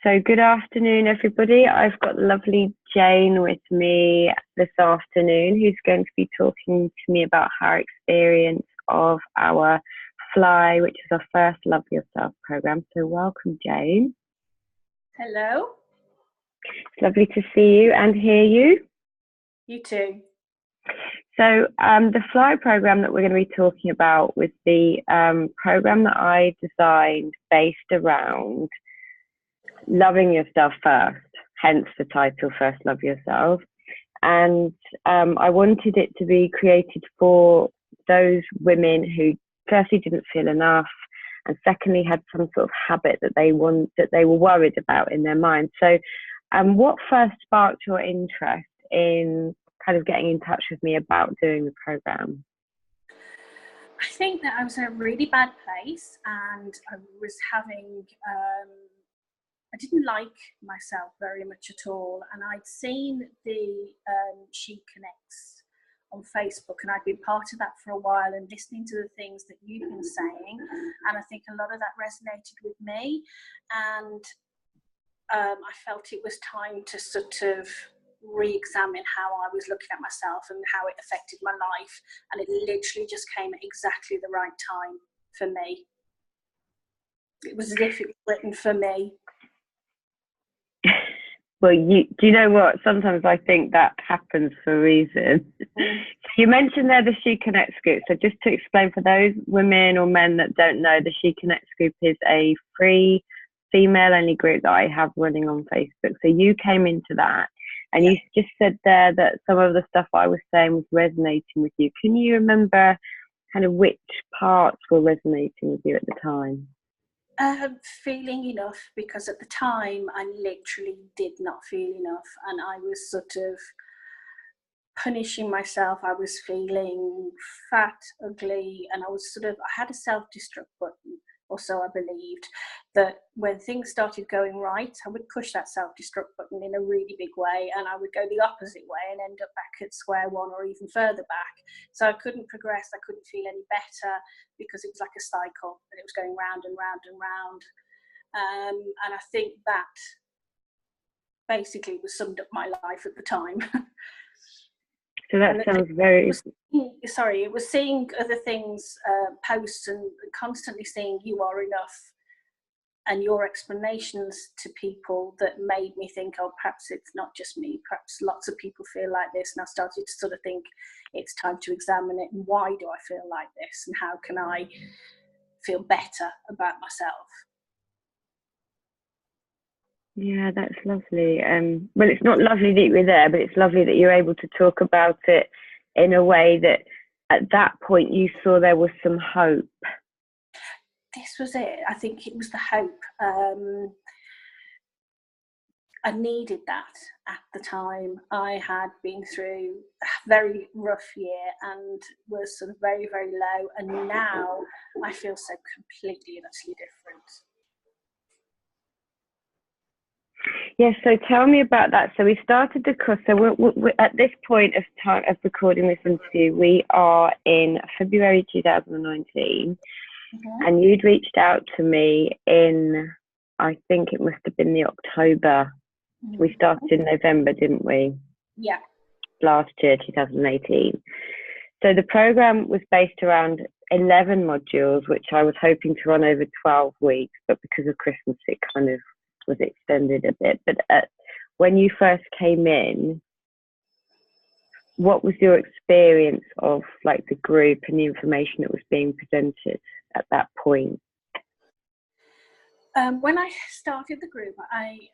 So good afternoon, everybody. I've got lovely Jayne with me this afternoon, who's going to be talking to me about her experience of our Fly, which is our first Love Yourself program. So welcome, Jayne. Hello. It's lovely to see you and hear you. You too. So the Fly program that we're going to be talking about was the program that I designed based around loving yourself first, hence the title, First Love Yourself. And I wanted it to be created for those women who firstly didn't feel enough, and secondly had some sort of habit that they were worried about in their mind. So what first sparked your interest in kind of getting in touch with me about doing the program? I think that I was in a really bad place, and I was having I didn't like myself very much at all, and I'd seen the She Connects on Facebook, and I'd been part of that for a while and listening to the things that you've been saying, and I think a lot of that resonated with me, and I felt it was time to sort of re-examine how I was looking at myself and how it affected my life, and it literally just came at exactly the right time for me. It was as if it was written for me. Well, do you know what? Sometimes I think that happens for a reason. You mentioned there the She Connects group. So just to explain for those women or men that don't know, the She Connects group is a free female-only group that I have running on Facebook. So you came into that, and you just said there that some of the stuff I was saying was resonating with you. Can you remember kind of which parts were resonating with you at the time? Feeling enough, because at the time I literally did not feel enough, and I was sort of punishing myself. I was feeling fat, ugly, and I had a self-destruct button, or so I believed, that when things started going right, I would push that self-destruct button in a really big way, and I would go the opposite way and end up back at square one or even further back. So I couldn't progress, I couldn't feel any better, because it was like a cycle, and it was going round and round and round. And I think that basically was summed up my life at the time. So that sounds very... It was seeing other things, posts, and constantly seeing you are enough, and your explanations to people that made me think, oh, perhaps it's not just me, perhaps lots of people feel like this. And I started to sort of think it's time to examine it, and why do I feel like this, and how can I feel better about myself? Yeah, that's lovely. Well, it's not lovely that you were there, but it's lovely that you're able to talk about it in a way that at that point you saw there was some hope. This was it. I think it was the hope. I needed that at the time. I had been through a very rough year and was sort of very, very low, and now I feel so completely and utterly different. Yes, so tell me about that. So we started the course. So we're at this point of time of recording this interview, we are in February 2019, and you'd reached out to me in, I think it must have been the October. We started in November, didn't we? Yeah. Last year, 2018. So the program was based around 11 modules, which I was hoping to run over 12 weeks, but because of Christmas, it kind of was extended a bit. But when you first came in, what was your experience of like the group and the information that was being presented at that point? When I started the group, I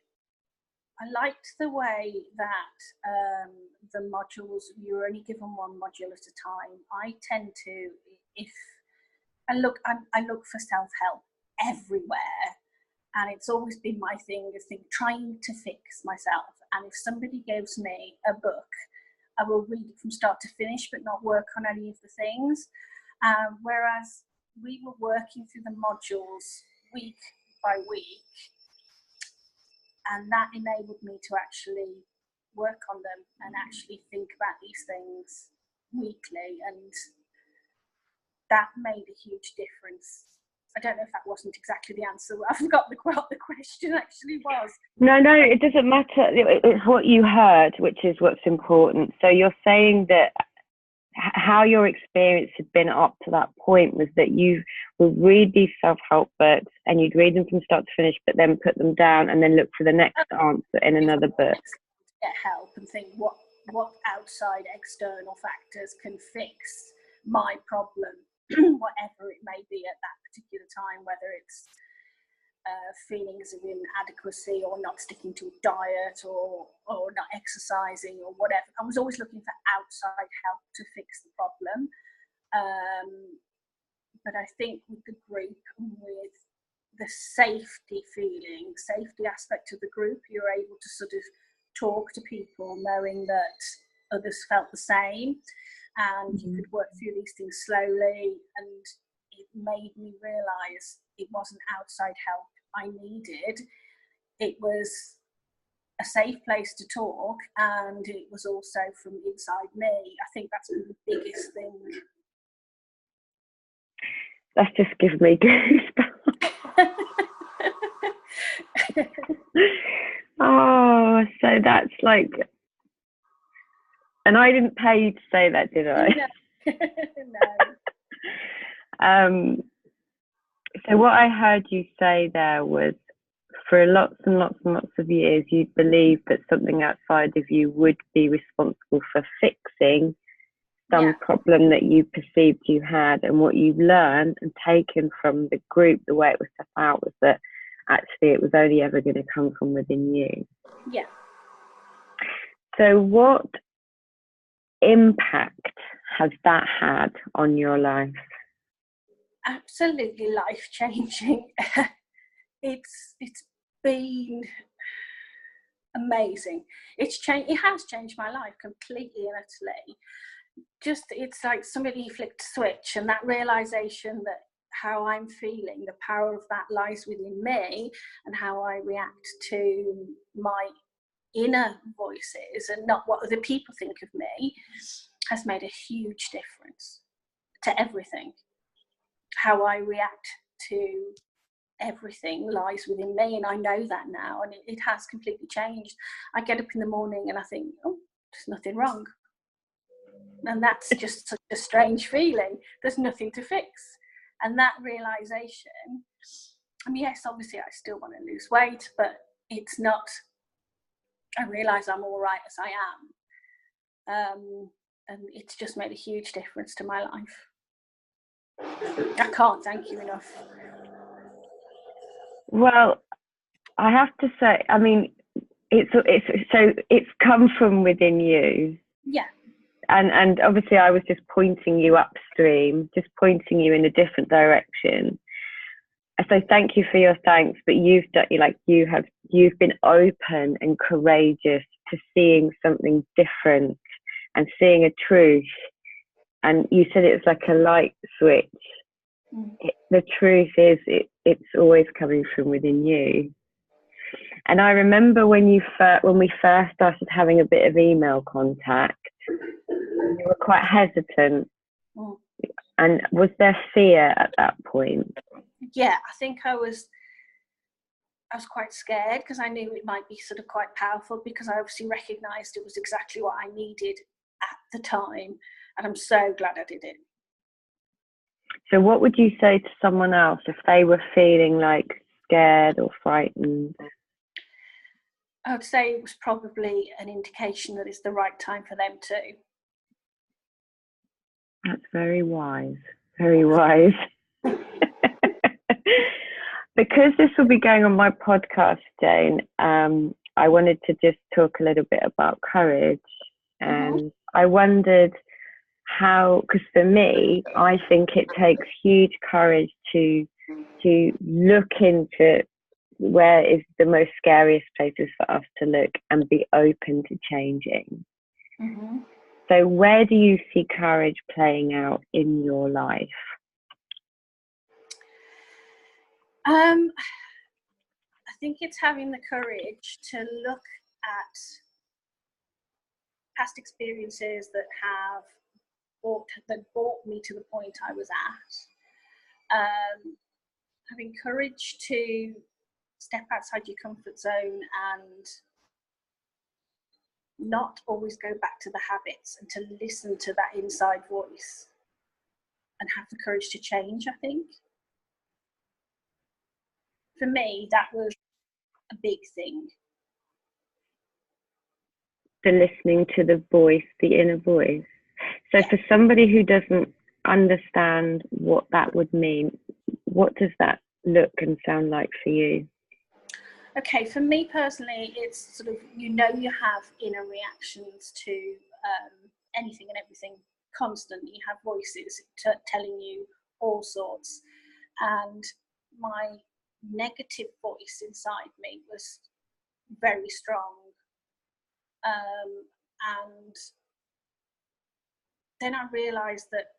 liked the way that the modules, you were only given one module at a time. I tend to, I look for self-help everywhere. And it's always been my thing, trying to fix myself. And if somebody gives me a book, I will read it from start to finish, but not work on any of the things. Whereas we were working through the modules week by week, and that enabled me to actually work on them and actually think about these things weekly. And that made a huge difference I don't know if that wasn't exactly the answer. I forgot what the question actually was. No, it doesn't matter. It's what you heard, which is what's important. So you're saying that how your experience had been up to that point was that you would read these self-help books and you'd read them from start to finish, but then put them down and then look for the next answer in another book. Get help and think what outside external factors can fix my problem, whatever it may be at that particular time, whether it's feelings of inadequacy or not sticking to a diet or not exercising or whatever. I was always looking for outside help to fix the problem. But I think with the group and with the safety aspect of the group, you're able to sort of talk to people knowing that others felt the same, and you could work through these things slowly, and it made me realise it wasn't outside help I needed. It was a safe place to talk, and it was also from inside me. I think that's the biggest thing. That's just given me goosebumps. Oh, so that's like, and I didn't pay you to say that, did I? No. So what I heard you say there was, for lots and lots and lots of years, you believed that something outside of you would be responsible for fixing some problem that you perceived you had. And what you've learned and taken from the group, the way it was set out, was that actually it was only ever going to come from within you. Yeah. So what impact has that had on your life? Absolutely life-changing. It's been amazing. It has changed my life completely and utterly. Just, it's like somebody flicked a switch, and that realization that how I'm feeling, the power of that lies within me, and how I react to my inner voices and not what other people think of me, has made a huge difference to everything. How I react to everything lies within me, and I know that now, and it has completely changed. I get up in the morning and I think, oh, there's nothing wrong, and that's just such a strange feeling. There's nothing to fix. And that realization, I mean, yes, obviously I still want to lose weight, but it's not, I realize I'm all right as I am, and it's just made a huge difference to my life. I can't thank you enough. Well, I have to say, I mean, it's come from within you. Yeah. And obviously I was just pointing you upstream, just pointing you in a different direction. So thank you for your thanks, but you've been open and courageous to seeing something different and seeing a truth. And you said it was like a light switch. The truth is, it's always coming from within you. And I remember when we first started having a bit of email contact, you were quite hesitant. And was there fear at that point? Yeah, I think I was quite scared, because I knew it might be sort of quite powerful, because I obviously recognised it was exactly what I needed at the time, and I'm so glad I did it. So what would you say to someone else if they were feeling like scared or frightened? I would say it was probably an indication that it's the right time for them too. That's very wise. Very wise. Because this will be going on my podcast, Jayne, I wanted to just talk a little bit about courage. And I wondered how, because for me, I think it takes huge courage to look into where is the most scariest places for us to look and be open to changing. So where do you see courage playing out in your life? I think it's having the courage to look at past experiences that brought me to the point I was at, having courage to step outside your comfort zone and not always go back to the habits, and to listen to that inside voice and have the courage to change. I think for me that was a big thing. The listening to the voice, the inner voice. So Yeah. for somebody who doesn't understand what that would mean, what does that look and sound like for you? Okay, for me personally, it's sort of, you have inner reactions to anything and everything constantly. You have voices telling you all sorts. And my negative voice inside me was very strong. And then I realised that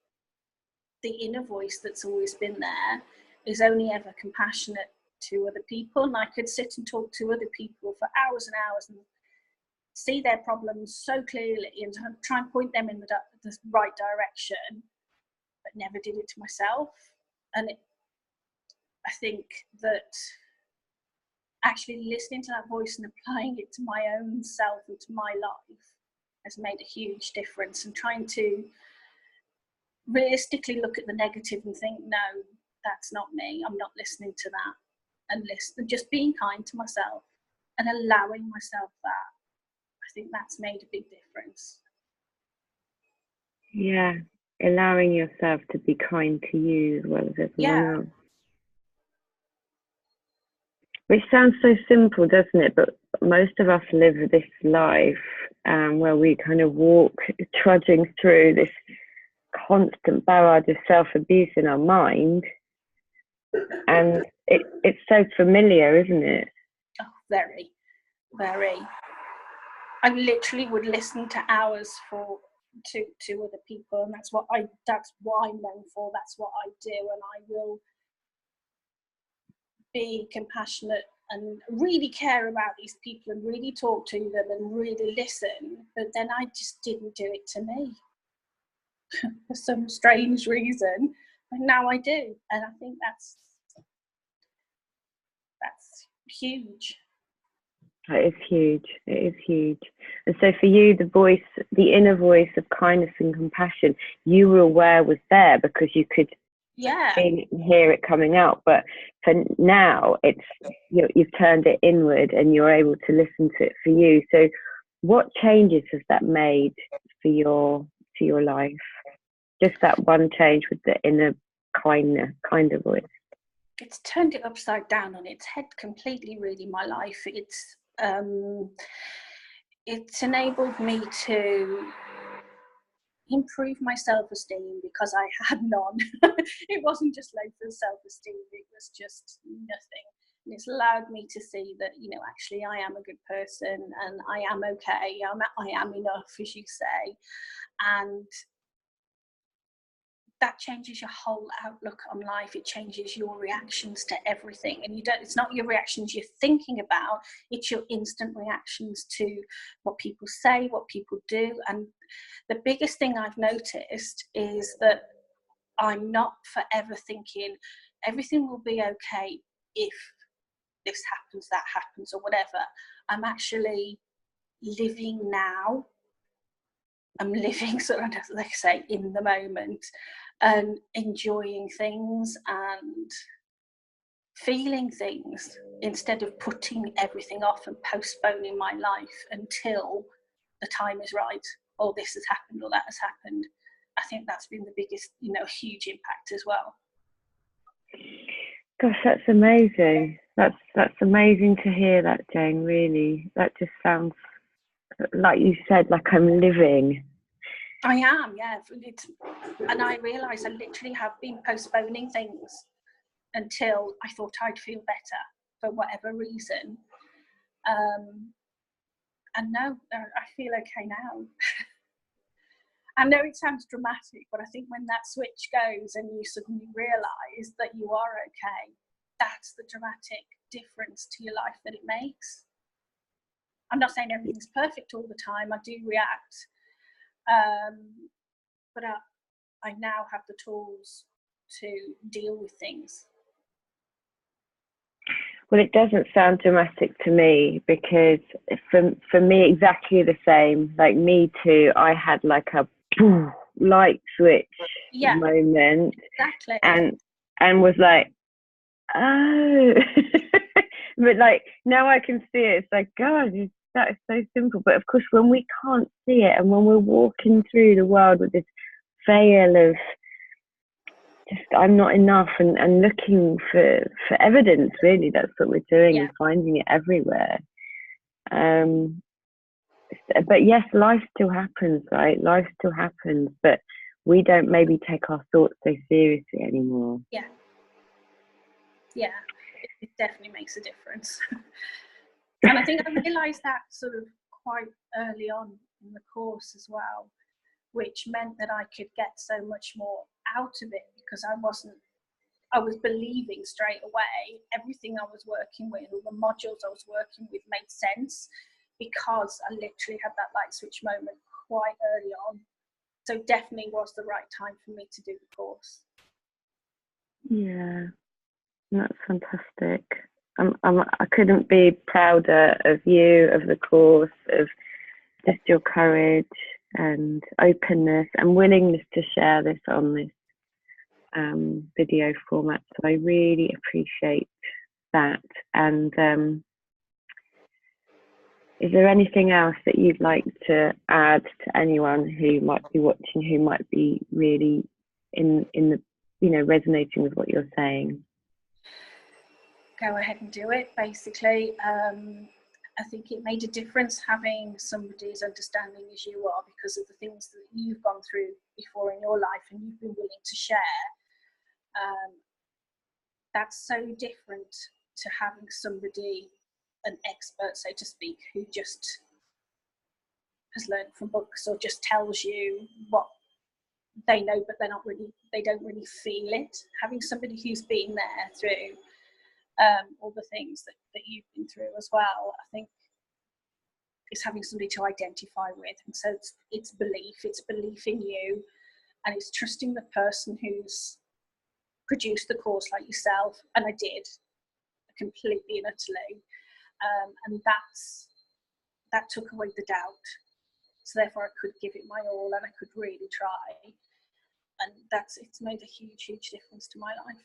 the inner voice that's always been there is only ever compassionate to other people, and I could sit and talk to other people for hours and hours and see their problems so clearly and try and point them in the right direction, but never did it to myself. And I think that actually listening to that voice and applying it to my own self and to my life has made a huge difference, and trying to realistically look at the negative and think, no, that's not me, I'm not listening to that, and just being kind to myself and allowing myself that. I think that's made a big difference. Yeah, allowing yourself to be kind to you as well as everyone else. Which sounds so simple, doesn't it? But most of us live this life where we kind of walk trudging through this constant barrage of self-abuse in our mind, and it's so familiar, isn't it? Oh, very, very. I literally would listen to hours to other people, and that's what I'm known for. That's what I do, and I will be compassionate and really care about these people and really talk to them and really listen. But then I just didn't do it to me for some strange reason, and now I do, and I think that's huge. It is huge. It is huge. And so for you, the inner voice of kindness and compassion, you were aware was there because you could feel it and hear it coming out. But for now, you've turned it inward and you're able to listen to it for you. So what changes has that made for your life? Just that one change with the inner kinder voice. It's turned it upside down on its head completely, really, my life. It's enabled me to improve my self-esteem, because I had none. It wasn't just low self-esteem, it was just nothing. And it's allowed me to see that, actually I am a good person and I am okay. I am enough, as you say. And that changes your whole outlook on life. It changes your reactions to everything. And it's not your reactions you're thinking about, it's your instant reactions to what people say, what people do. And the biggest thing I've noticed is that I'm not forever thinking everything will be okay if this happens, that happens, or whatever. I'm actually living now. I'm living sort of, like I say, in the moment, and enjoying things and feeling things, instead of putting everything off and postponing my life until the time is right, or this has happened or that has happened. I think that's been the biggest, huge impact as well. Gosh, that's amazing. That's amazing to hear that, Jayne, really. That just sounds, like you said, like I'm living. I am, yeah. And I realise I literally have been postponing things until I thought I'd feel better for whatever reason. And no, I feel okay now. I know it sounds dramatic, but I think when that switch goes and you suddenly realise that you are okay, that's the dramatic difference to your life that it makes. I'm not saying everything's perfect all the time. I do react. But I now have the tools to deal with things. Well, it doesn't sound dramatic to me, because for me, exactly the same. Like, me too. I had like a boom, light switch moment, exactly, and was like, oh. But like, now I can see it. It's like, God, that is so simple. But of course, when we can't see it, and when we're walking through the world with this veil of just I'm not enough, and looking for evidence, really, that's what we're doing, and finding it everywhere. But yes, life still happens, right? Life still happens, but we don't maybe take our thoughts so seriously anymore. Yeah, it definitely makes a difference. And I think I realised that sort of quite early on in the course as well, which meant that I could get so much more out of it, because I was believing straight away everything I was working with, all the modules I was working with made sense, because I literally had that light switch moment quite early on. So definitely was the right time for me to do the course. Yeah, that's fantastic. I couldn't be prouder of you, of the course, of just your courage and openness and willingness to share this on this video format. So I really appreciate that. And is there anything else that you'd like to add to anyone who might be watching, who might be really in the, resonating with what you're saying? Go ahead and do it, basically. I think it made a difference having somebody as understanding as you are, because of the things that you've gone through before in your life and you've been willing to share. That's so different to having somebody, an expert, so to speak, who just has learned from books or just tells you what they know, but they don't really feel it. Having somebody who's been there through all the things that you've been through as well, I think, is having somebody to identify with. And so it's belief in you, and it's trusting the person who's produced the course, like yourself, and I did, completely and utterly. And that took away the doubt. So therefore I could give it my all, and I could really try. And it's made a huge, huge difference to my life.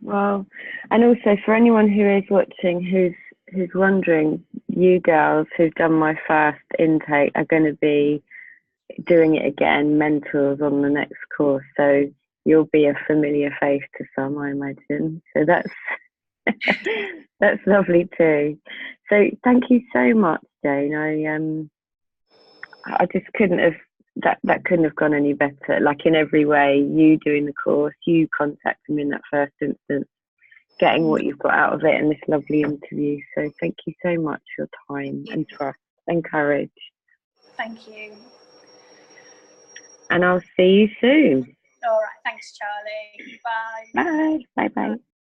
Well, and also for anyone who is watching, who's wondering, you girls who've done my first intake are going to be doing it again, mentors on the next course. So you'll be a familiar face to some, I imagine. So that's that's lovely too. So thank you so much, Jayne. I just couldn't have that couldn't have gone any better. Like, in every way, you doing the course, you contacting me in that first instance, getting what you've got out of it, and this lovely interview. So thank you so much for your time and trust and courage. Thank you. And I'll see you soon. All right. Thanks, Charlie. Bye. Bye. Bye.